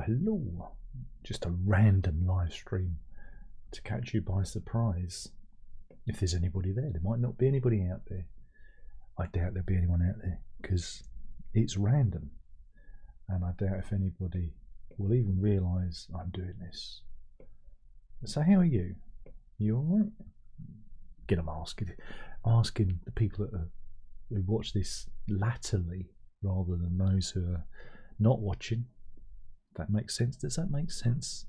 hello. Just a random live stream to catch you by surprise. If there's anybody there, there might not be anybody out there. I doubt there'll be anyone out there because it's random, and I doubt if anybody will even realise I'm doing this. So how are you? You alright? Again, I'm asking the people who watch this latterly rather than those who are not watching. That makes sense? Does that make sense?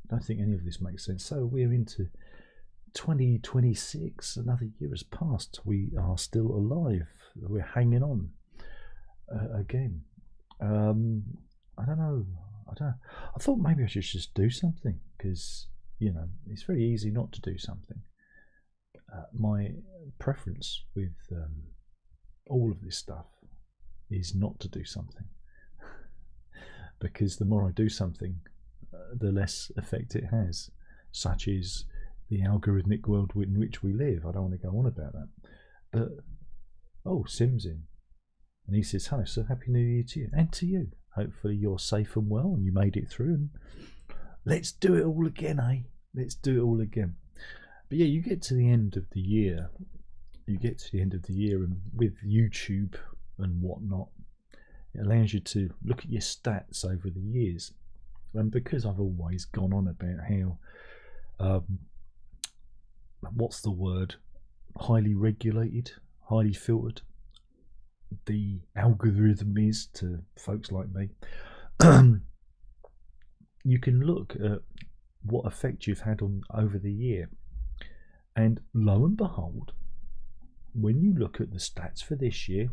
I don't think any of this makes sense. So we're into 2026. Another year has passed. We are still alive. We're hanging on again. I don't know. I thought maybe I should just do something because, you know, it's very easy not to do something. My preference with all of this stuff is not to do something. Because the more I do something, the less effect it has, such is the algorithmic world in which we live. I don't want to go on about that. But, oh, Sim's in. And he says, hello, sir, Happy New Year to you. And to you. Hopefully you're safe and well and you made it through. And let's do it all again, eh? Let's do it all again. But yeah, you get to the end of the year. And with YouTube and whatnot, it allows you to look at your stats over the years. And because I've always gone on about how, what's the word, highly regulated, highly filtered the algorithm is to folks like me, you can look at what effect you've had on over the year. And lo and behold, when you look at the stats for this year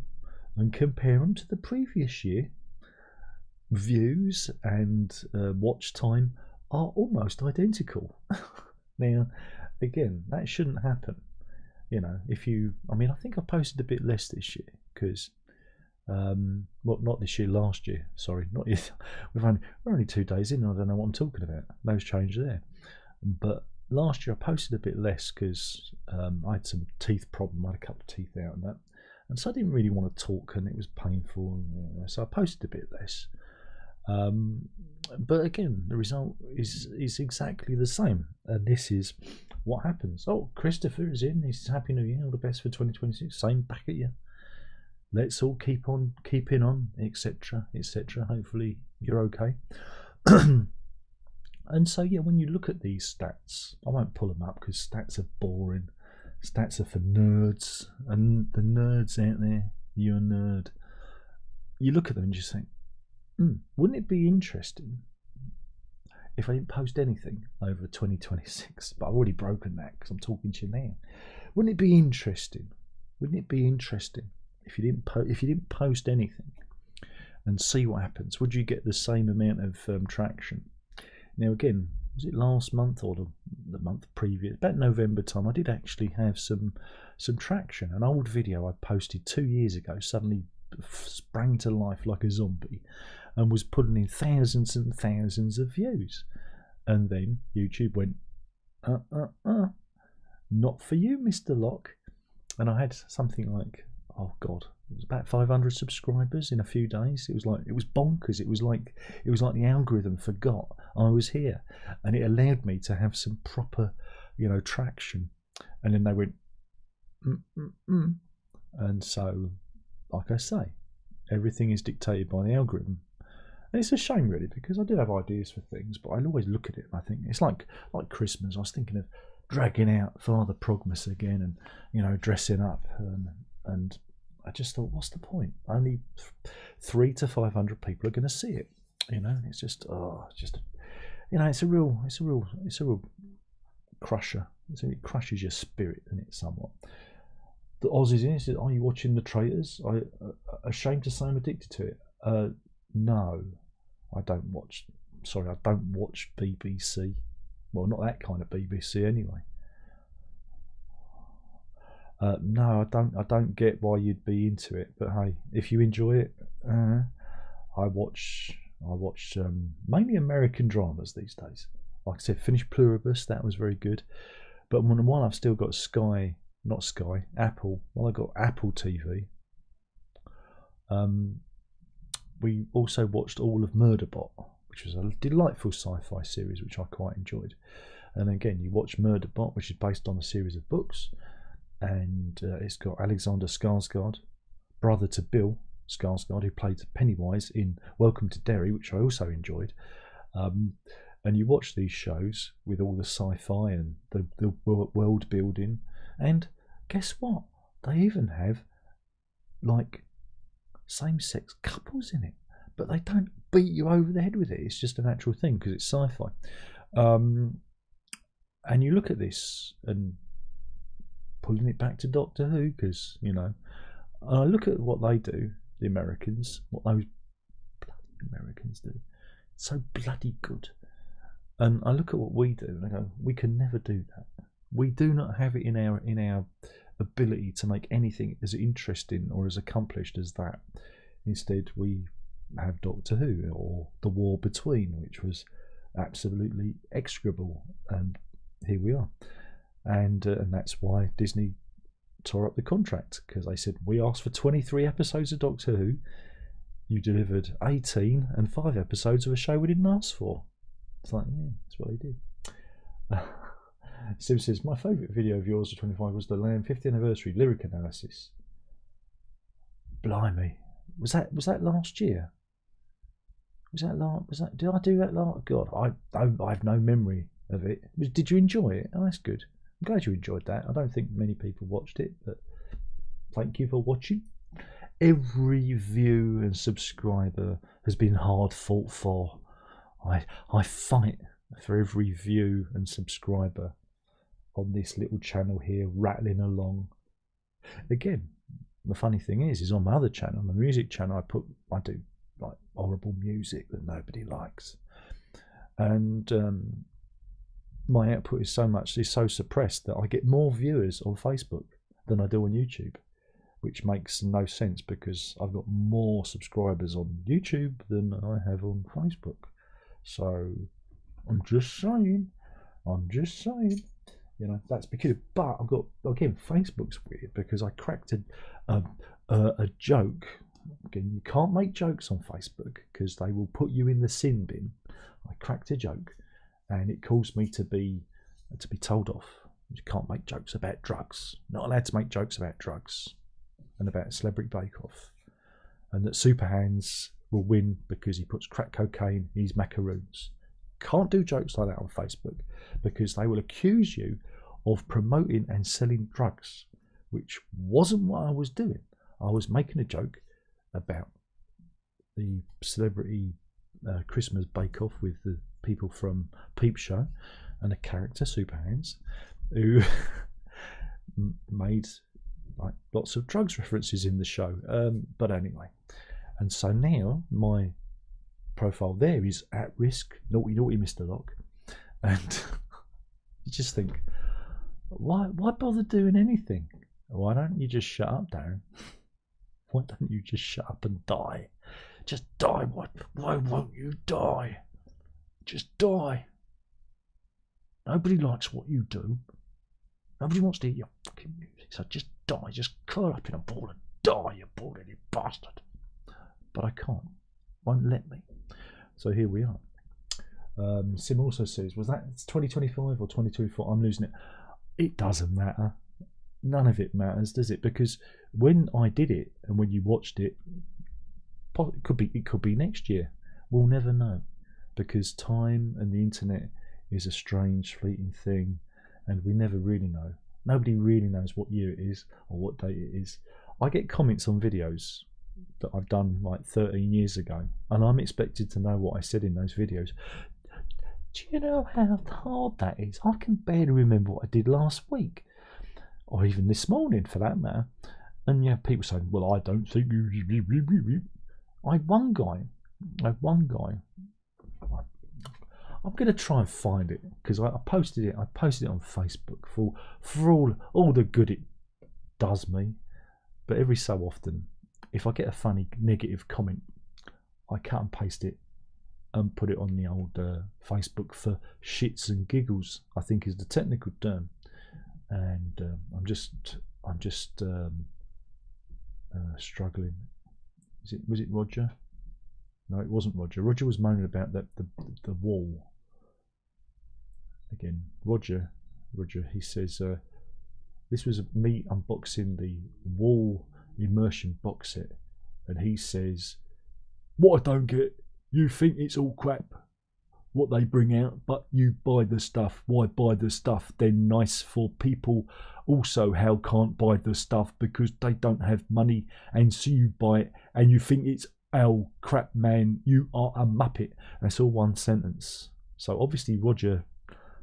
and compare them to the previous year, views and watch time are almost identical. Now, again, that shouldn't happen. You know, I think I posted a bit less this year because, well, not this year, last year. Sorry, not yet. We're only 2 days in. And I don't know what I'm talking about. No change there. But last year I posted a bit less because I had some teeth problem. I had a couple of teeth out and that. And so I didn't really want to talk, and it was painful, and, so I posted a bit less. But again, the result is exactly the same, and this is what happens. Oh, Christopher is in. He says, Happy New Year, all the best for 2026. Same back at you. Let's all keep on keeping on, etc., etc. Hopefully you're okay. And so yeah, when you look at these stats, I won't pull them up because stats are boring. Stats are for nerds, and the nerds out there, you're a nerd. You look at them and just think, wouldn't it be interesting if I didn't post anything over 2026? But I've already broken that because I'm talking to you now. Wouldn't it be interesting? Wouldn't it be interesting if you didn't post anything and see what happens? Would you get the same amount of traction? Now again, was it last month or the month previous? About November time, I did actually have some traction. An old video I posted 2 years ago suddenly sprang to life like a zombie and was putting in thousands and thousands of views. And then YouTube went, not for you, Mr. Locke. And I had something like, oh God, it was about 500 subscribers in a few days. It was bonkers. It was like the algorithm forgot I was here, and it allowed me to have some proper, traction. And then they went, and so, like I say, everything is dictated by the algorithm. And it's a shame, really, because I do have ideas for things, but I always look at it and I think it's like Christmas. I was thinking of dragging out Father Progmus again, and dressing up, and I just thought, what's the point? Only 300 to 500 people are going to see it. It's just it's a real crusher. It crushes your spirit, isn't it, somewhat. The Aussies in, said, are you watching The Traitors? Ashamed to say I'm addicted to it. No, I don't watch. Sorry, I don't watch BBC. Well, not that kind of BBC anyway. No, I don't get why you'd be into it. But hey, if you enjoy it, I watch mainly American dramas these days. Like I said, finished Pluribus. That was very good. But while I've still got Apple. Well, I got Apple TV. We also watched all of Murderbot, which was a delightful sci-fi series which I quite enjoyed. And again, you watch Murderbot, which is based on a series of books, and it's got Alexander Skarsgård, brother to Bill Skarsgård, who played Pennywise in Welcome to Derry, which I also enjoyed. And you watch these shows with all the sci-fi and the world building, and guess what? They even have like same-sex couples in it, but they don't beat you over the head with it. It's just a natural thing because it's sci-fi. And you look at this and pulling it back to Doctor Who, because I look at what they do, the Americans, what those bloody Americans do, it's so bloody good. And I look at what we do and I go, we can never do that. We do not have it in our ability to make anything as interesting or as accomplished as that. Instead, we have Doctor Who or The War Between, which was absolutely execrable, and here we are. And that's why Disney tore up the contract, because they said, we asked for 23 episodes of Doctor Who, you delivered 18 and 5 episodes of a show we didn't ask for. It's like, yeah, that's what they did. Sim says, my favourite video of yours of 25 was the Lamb 50th anniversary lyric analysis. Blimey, was that last year? Was that did I do that last? God, I have no memory of it. Did you enjoy it? Oh, that's good. I'm glad you enjoyed that. I don't think many people watched it, but thank you for watching. Every view and subscriber has been hard fought for. I fight for every view and subscriber on this little channel here, rattling along. Again, the funny thing is on my other channel, my music channel, I do like horrible music that nobody likes, and my output is so suppressed that I get more viewers on Facebook than I do on YouTube, which makes no sense because I've got more subscribers on YouTube than I have on Facebook. So I'm just saying, that's peculiar. But I've got, again, Facebook's weird because I cracked a joke. Again, you can't make jokes on Facebook because they will put you in the sin bin. I cracked a joke and it caused me to be told off. You can't make jokes about drugs. Not allowed to make jokes about drugs and about Celebrity Bake Off. And that Superhands will win because he puts crack cocaine in his macaroons. Can't do jokes like that on Facebook because they will accuse you of promoting and selling drugs, which wasn't what I was doing. I was making a joke about the Celebrity Christmas Bake Off with the people from Peep Show and a character, Superhands, who made like lots of drugs references in the show. But anyway, and so now my profile there is at risk, naughty Mr. Locke, and you just think, why bother doing anything? Why don't you just shut up, Darren? Why don't you just shut up and die? Just die. Why won't you die? Just die. Nobody likes what you do. Nobody wants to hear your fucking music. So just die. Just curl up in a ball and die, you bald-headed bastard. But I can't. Won't let me. So here we are. Sim also says, was that 2025 or 2024? I'm losing it. It doesn't matter. None of it matters, does it? Because when I did it and when you watched it, it could be next year. We'll never know, because time and the internet is a strange, fleeting thing, and we never really know. Nobody really knows what year it is or what date it is. I get comments on videos that I've done like 13 years ago, and I'm expected to know what I said in those videos. Do you know how hard that is? I can barely remember what I did last week, or even this morning for that matter. And you have people saying, well, I don't think you... I had one guy. I'm going to try and find it, because I posted it on Facebook for all the good it does me. But every so often, if I get a funny negative comment, I cut and paste it and put it on the old Facebook for shits and giggles, I think is the technical term. And I'm just struggling. Was it Roger? No, it wasn't Roger. Roger was moaning about the wall. Again, Roger, he says, this was me unboxing the wall immersion box set, and he says, what I don't get, you think it's all crap, what they bring out, but you buy the stuff. Why buy the stuff then? Nice for people also how can't buy the stuff because they don't have money, and so you buy it and you think it's oh crap, man, you are a muppet. That's all one sentence. So obviously Roger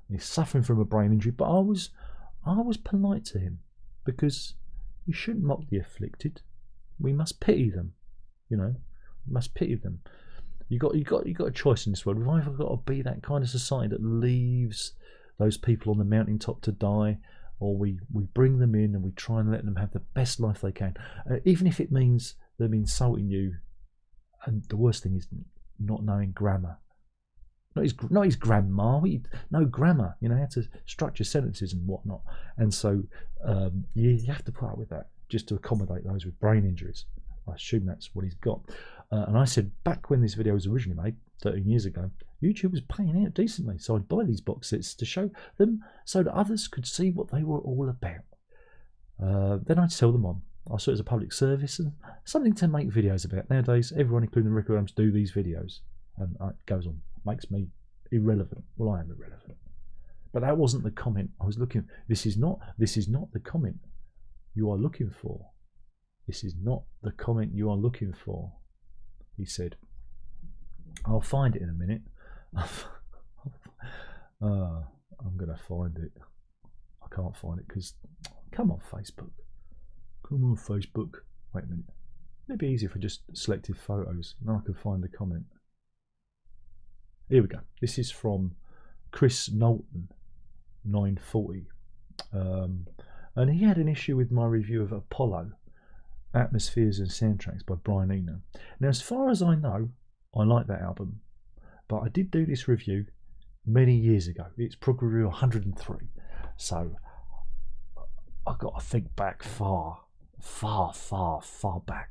is suffering from a brain injury, but I was polite to him because you shouldn't mock the afflicted. We must pity them, you know. We must pity them. You got a choice in this world. We've either got to be that kind of society that leaves those people on the mountaintop to die, or we bring them in and we try and let them have the best life they can, even if it means them insulting you. And the worst thing is not knowing grammar. Not his grandma. No grammar. You know, how to structure sentences and whatnot. And so you have to put up with that just to accommodate those with brain injuries. I assume that's what he's got. And I said back when this video was originally made, 13 years ago, YouTube was paying out decently, so I'd buy these box sets to show them so that others could see what they were all about. Then I'd sell them on. I saw it as a public service and something to make videos about. Nowadays, everyone, including the Rick Williams, do these videos, and it goes on. Makes me irrelevant. Well, I am irrelevant. But that wasn't the comment I was looking for. This is not the comment you are looking for. This is not the comment you are looking for. He said, I'll find it in a minute. I'm going to find it. I can't find it because, come on, Facebook. Come on, Facebook. Wait a minute. It'd be easier if I just selected photos. Now I can find the comment. Here we go. This is from Chris Knowlton, 940. And he had an issue with my review of Apollo, Atmospheres and Soundtracks by Brian Eno. Now, as far as I know, I like that album, but I did do this review many years ago. It's Prog Review 103. So I've got to think back far back.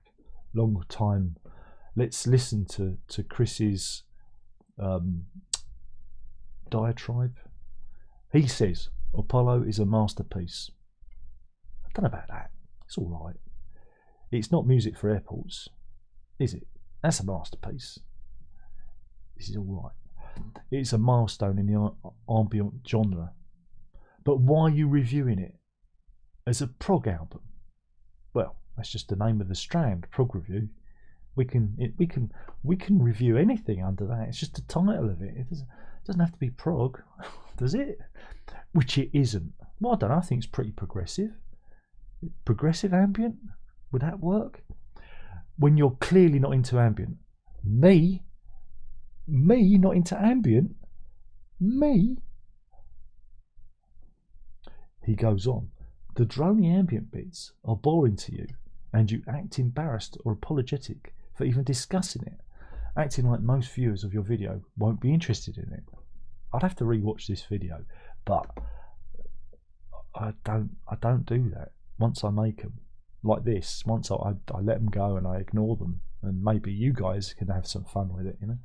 Long time. Let's listen to Chris's diatribe. He says Apollo is a masterpiece. I don't know about that. It's all right. It's not music for airports, is it? That's a masterpiece. This is all right. It's a milestone in the ambient genre. But why are you reviewing it as a prog album? Well, that's just the name of the strand, Prog Review. We can review anything under that. It's just the title of it. It doesn't have to be prog, does it? Which it isn't. Well, I don't know. I think it's pretty progressive. Progressive ambient. Would that work? When you're clearly not into ambient. Me not into ambient? Me? He goes on. The drony ambient bits are boring to you, and you act embarrassed or apologetic for even discussing it, acting like most viewers of your video won't be interested in it. I'd have to rewatch this video, but I don't do that. Once I make them like this, once I let them go and I ignore them, and maybe you guys can have some fun with it, you know.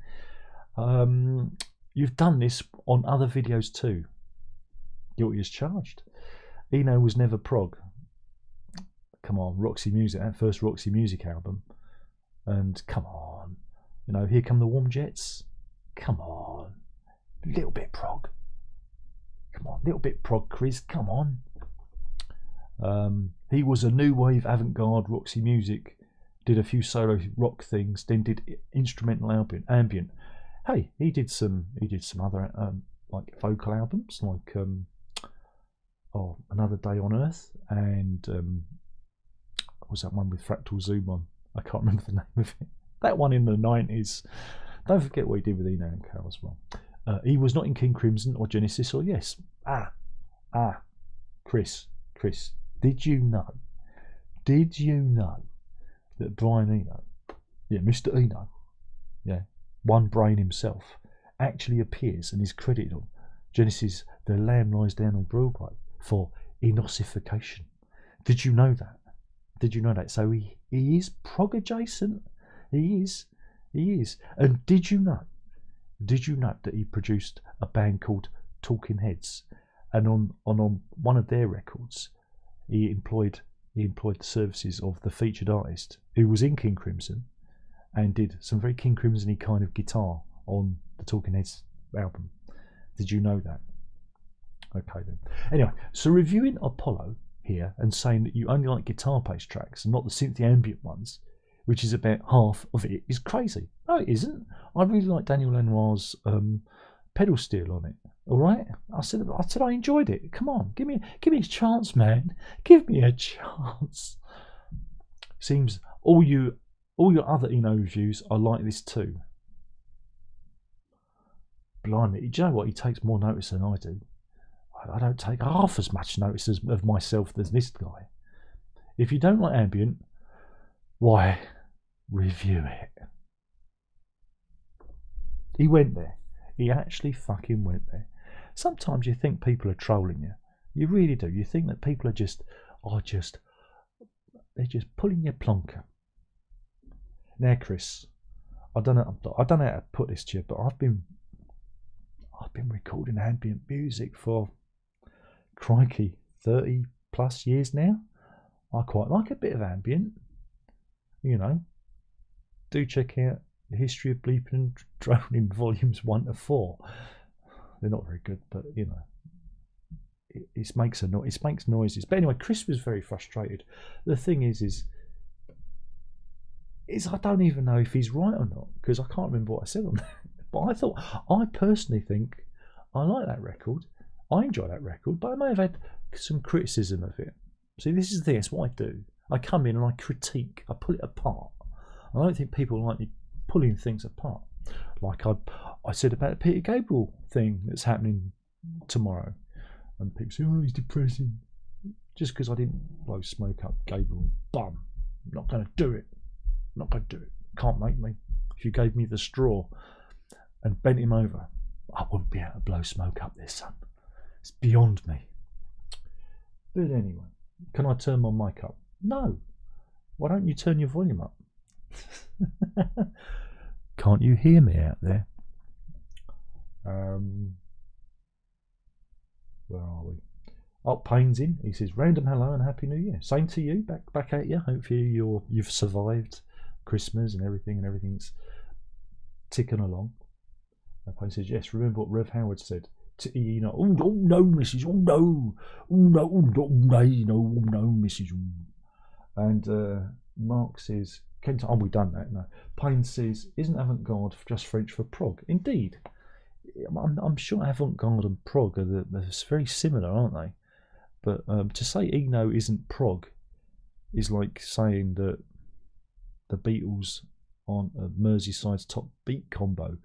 You've done this on other videos too. Guilty as charged. Eno was never prog. Come on, Roxy Music, that first Roxy Music album. And come on, you know, Here Come the Warm Jets. Come on, little bit prog. Come on, little bit prog, Chris. Come on. He was a new wave avant-garde Roxy Music. Did a few solo rock things, then did instrumental ambient. Hey, he did some other like vocal albums, like Another Day on Earth, and what was that one with Fractal Zoom on? I can't remember the name of it. That one in the 90s. Don't forget what he did with Eno and Cal as well. He was not in King Crimson or Genesis or Yes. Chris, did you know that Brian Eno, yeah, Mr. Eno, yeah, one brain himself, actually appears and is credited on Genesis' The Lamb Lies Down on Broadway for enosification? Did you know that? So he is prog adjacent. He is. He is. And did you know that he produced a band called Talking Heads, and on one of their records, he employed the services of the featured artist who was in King Crimson, and did some very King Crimson-y kind of guitar on the Talking Heads album. Did you know that? Okay then. Anyway, so reviewing Apollo here and saying that you only like guitar-based tracks and not the synth ambient ones, which is about half of it, is crazy. No, it isn't. I really like Daniel Lanoir's pedal steel on it. All right, I said I enjoyed it. Come on, give me a chance, man. Give me a chance. Seems all your other Eno reviews are like this too. Blimey, do you know what? He takes more notice than I do. I don't take half as much notice of myself as this guy. If you don't like ambient, why, review it. He went there. He actually fucking went there. Sometimes you think people are trolling you. You really do. You think that people they're just pulling your plonker. Now, Chris, I don't know how to put this to you, but I've been recording ambient music for, crikey, 30 plus years now. I quite like a bit of ambient. You know, do check out the history of bleeping and droning volumes 1 to 4. They're not very good, but you know, it makes noises. But anyway, Chris was very frustrated. The thing is I don't even know if he's right or not, because I can't remember what I said on that. But I personally think I like that record. I enjoy that record, but I may have had some criticism of it. See, this is the thing. It's what I do. I come in and I critique. I pull it apart. I don't think people like me pulling things apart. Like I said about the Peter Gabriel thing that's happening tomorrow, and people say, "Oh, he's depressing," just because I didn't blow smoke up Gabriel. Bum. I'm not going to do it. Can't make me. If you gave me the straw and bent him over, I wouldn't be able to blow smoke up this son. It's beyond me. But anyway, can I turn my mic up? No. Why don't you turn your volume up? Can't you hear me out there? Where are we? Oh, Payne's in. He says, "Random hello and happy New Year." Same to you. Back at you. Hopefully you've survived Christmas and everything's ticking along. And Payne says, "Yes. Remember what Rev Howard said to Eno. Oh no, Mrs. Oh no, Mrs. And Mark says, "Kent, oh, we done that." No. Payne says, "Isn't avant-garde just French for prog?" Indeed. I'm sure avant-garde and prog are very similar, aren't they? But to say Eno isn't prog is like saying that the Beatles aren't Merseyside's top beat combo.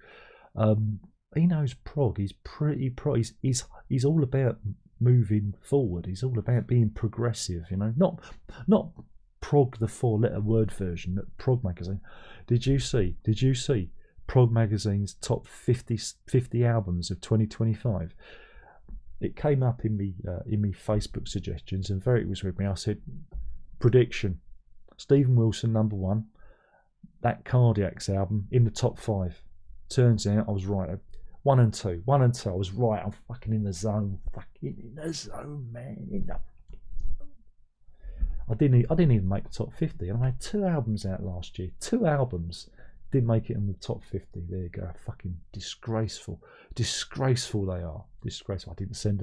Eno's prog. He's pretty prog. He's all about moving forward. He's all about being progressive. You know, not prog the 4-letter word version. That Prog magazine. Did you see Prog magazine's top 50 albums of 2025? It came up in me Facebook suggestions, and Verity was with me. I said, prediction: Stephen Wilson #1, that Cardiacs album in the top 5. Turns out I was right. 1 and 2. I was right. I'm fucking in the zone. Man. I didn't even make the top 50. And I had 2 albums out last year. 2 albums didn't make it in the top 50. There you go. Fucking disgraceful. Disgraceful they are. Disgraceful. I didn't send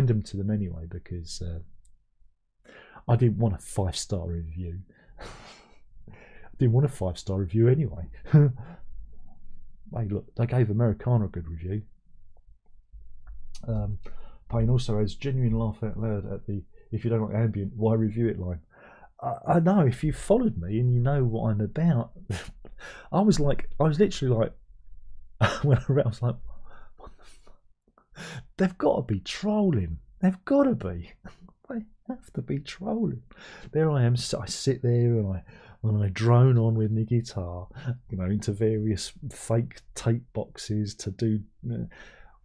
them to them anyway, because I didn't want a 5-star review. I didn't want a 5-star review anyway. Hey, look, they gave Americana a good review. Payne also has genuine laugh out loud at the "if you don't like ambient, why review it" line. I know, if you followed me and you know what I'm about. I was literally like, when I was like, what the fuck? They've got to be trolling. They've got to be. They have to be trolling. There I am. I sit there and I drone on with my guitar, you know, into various fake tape boxes to do.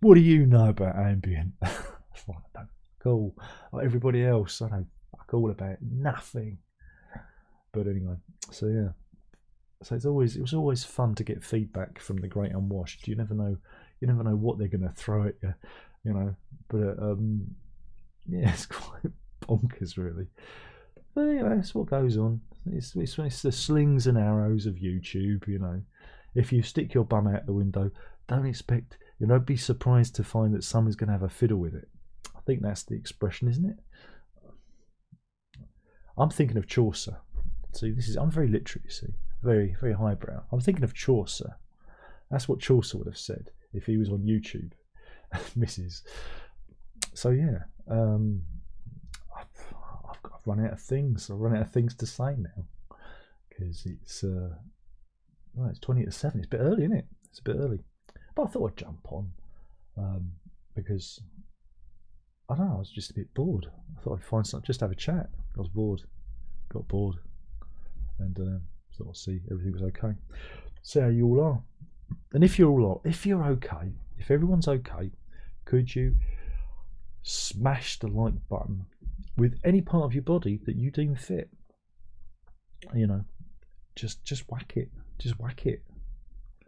What do you know about ambient? Like, cool. Like everybody else, I know fuck all about nothing. But anyway, so yeah. So it was always fun to get feedback from the Great Unwashed. You never know what they're going to throw at you, you know. But yeah, it's quite bonkers, really. But you know, that's what goes on. It's the slings and arrows of YouTube, you know. If you stick your bum out the window, don't be surprised to find that someone's going to have a fiddle with it. I think that's the expression, isn't it? I'm thinking of Chaucer. See, I'm very literate, you see. Very, very highbrow. I'm thinking of Chaucer. That's what Chaucer would have said if he was on YouTube. Mrs. So yeah, I've run out of things. I've run out of things to say now because it's 20 to 7. It's a bit early, isn't it? It's a bit early, but I thought I'd jump on because I don't know. I was just a bit bored. I thought I'd find something, just have a chat. I was bored, got bored, and thought I'd see everything was okay. See how you all are, and if you're okay, if everyone's okay, could you smash the like button with any part of your body that you deem fit? You know, just whack it. Just whack it.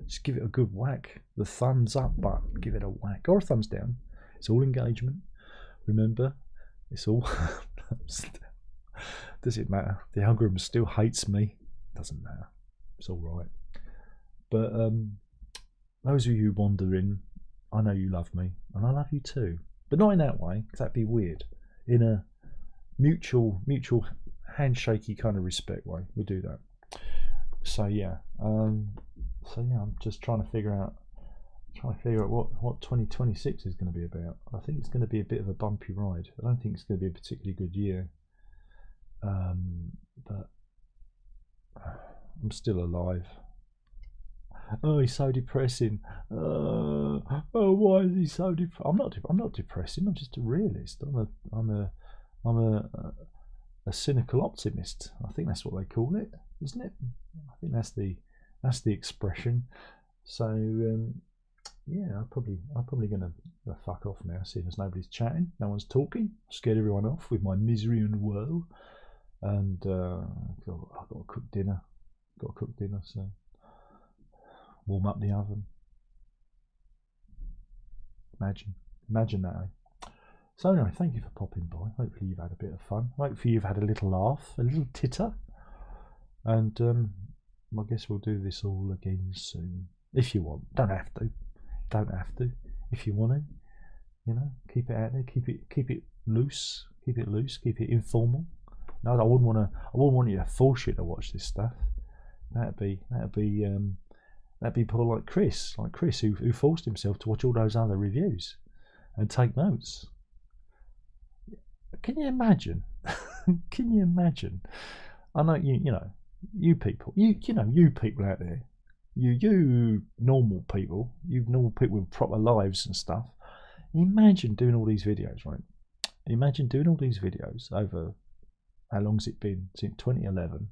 Just give it a good whack. The thumbs up button, give it a whack, or a thumbs down. It's all engagement. Remember, it's all thumbs down. Does it matter? The algorithm still hates me. Doesn't matter. It's all right. But those of you wondering, I know you love me, and I love you too. But not in that way, because that'd be weird. In a mutual handshakey kind of respect way, we do that. So yeah, I'm just trying to figure out what 2026 is going to be about. I think it's going to be a bit of a bumpy ride. I don't think it's going to be a particularly good year. But I'm still alive. Oh, he's so depressing. Oh, why is he so depressing? I'm not depressing. I'm just a realist. I'm a cynical optimist. I think that's what they call it, isn't it? I think that's the expression. So yeah, I'm probably gonna fuck off now. Seeing as nobody's chatting, no one's talking. Scared everyone off with my misery and woe. And I've got to cook dinner. So warm up the oven. Imagine that, eh? So anyway, thank you for popping by. Hopefully you've had a bit of fun. Hopefully you've had a little laugh, a little titter. And I guess we'll do this all again soon. If you want. Don't have to. If you want to. You know, keep it out there, keep it loose. Keep it informal. No, I wouldn't want you to force you to watch this stuff. That'd be people like Chris who forced himself to watch all those other reviews and take notes. Can you imagine? Can you imagine? I know you people out there, you normal people with proper lives and stuff. Imagine doing all these videos, right? Imagine doing all these videos over, how long's it been? Since 2011.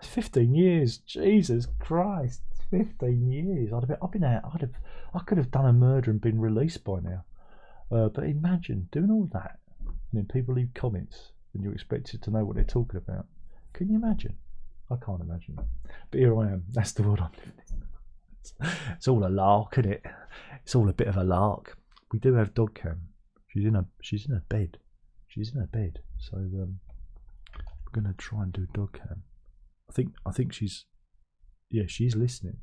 15 years. Jesus Christ. 15 years. I could have done a murder and been released by now. But imagine doing all that, and then people leave comments and you're expected to know what they're talking about. Can you imagine? I can't imagine that. But here I am. That's the world I'm living in. It's all a lark, isn't it? It's all a bit of a lark. We do have dog cam. She's in her bed. So we're gonna try and do dog cam. I think she's listening.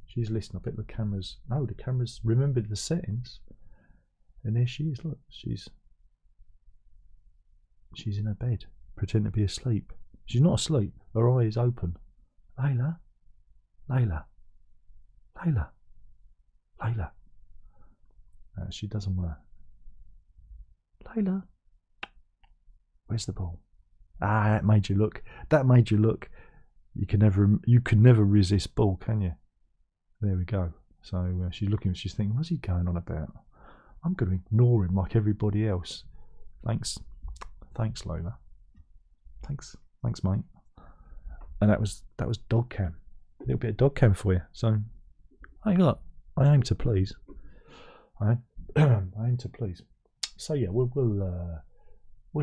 She's listening. I bet the cameras remembered the settings. And there she is, look, she's in her bed, pretending to be asleep. She's not asleep, her eye is open. Layla. She doesn't work. Layla, where's the ball? That made you look. You can never resist ball, can you? There we go. So she's looking. She's thinking, what's he going on about? I'm going to ignore him like everybody else. Thanks, Lola. Thanks, mate. And that was dog cam. A little bit of dog cam for you. So, hey, look, I aim to please. I aim to please. So yeah, we'll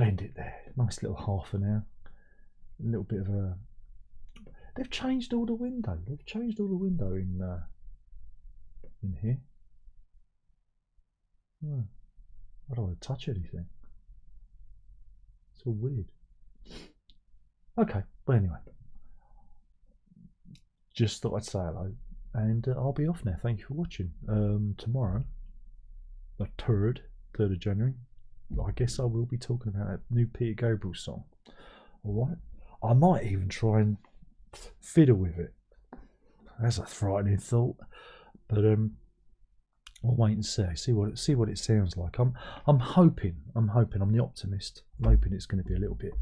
end it there. Nice little half an hour. A little bit of a They've changed all the window. They've changed all the window in here. Oh, I don't want to touch anything. It's all weird. Okay, but anyway, just thought I'd say hello, and I'll be off now. Thank you for watching. Tomorrow, the 3rd of January, I guess I will be talking about that new Peter Gabriel song. Alright, I might even try and fiddle with it. That's a frightening thought, but I'll wait and see what it sounds like. I'm hoping. I'm the optimist. I'm hoping it's going to be a little bit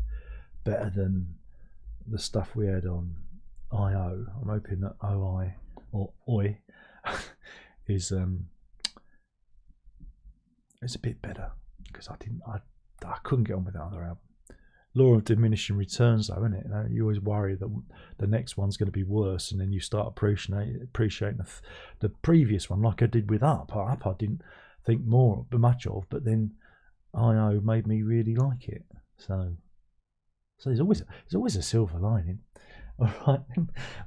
better than the stuff we had on IO. I'm hoping that OI is it's a bit better, because I couldn't get on with that other album. Law of diminishing returns, though, isn't it? You always worry that the next one's going to be worse, and then you start appreciating the previous one, like I did with Up. Up I didn't think much of, but then IO made me really like it. So there's always a silver lining. All right.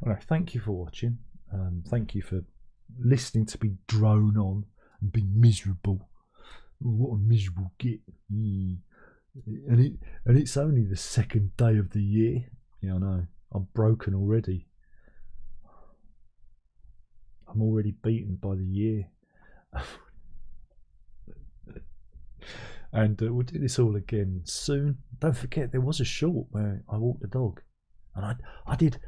Well, thank you for watching. Thank you for listening to me drone on and be miserable. What a miserable git. And it's only the 2nd day of the year. Yeah, I know. I'm broken already. I'm already beaten by the year. And we'll do this all again soon. Don't forget, there was a short where I walked the dog, and I did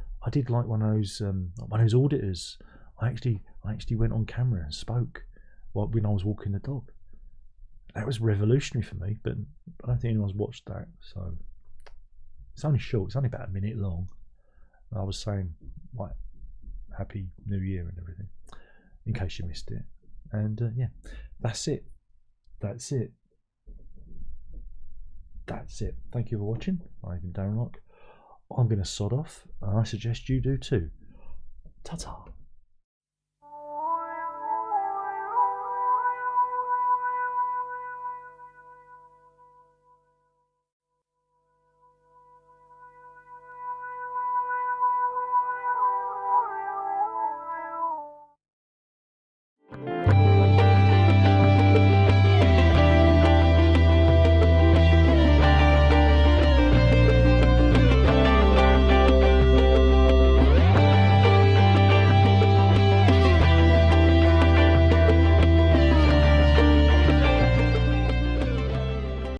like one of those auditors. I actually went on camera and spoke when I was walking the dog. That was revolutionary for me, but I don't think anyone's watched that. So it's only short. It's only about a minute long. I was saying, like, Happy New Year and everything, in case you missed it. And yeah, that's it. That's it. Thank you for watching. I've been Darren Lock. I'm going to sod off, and I suggest you do too. Ta-ta.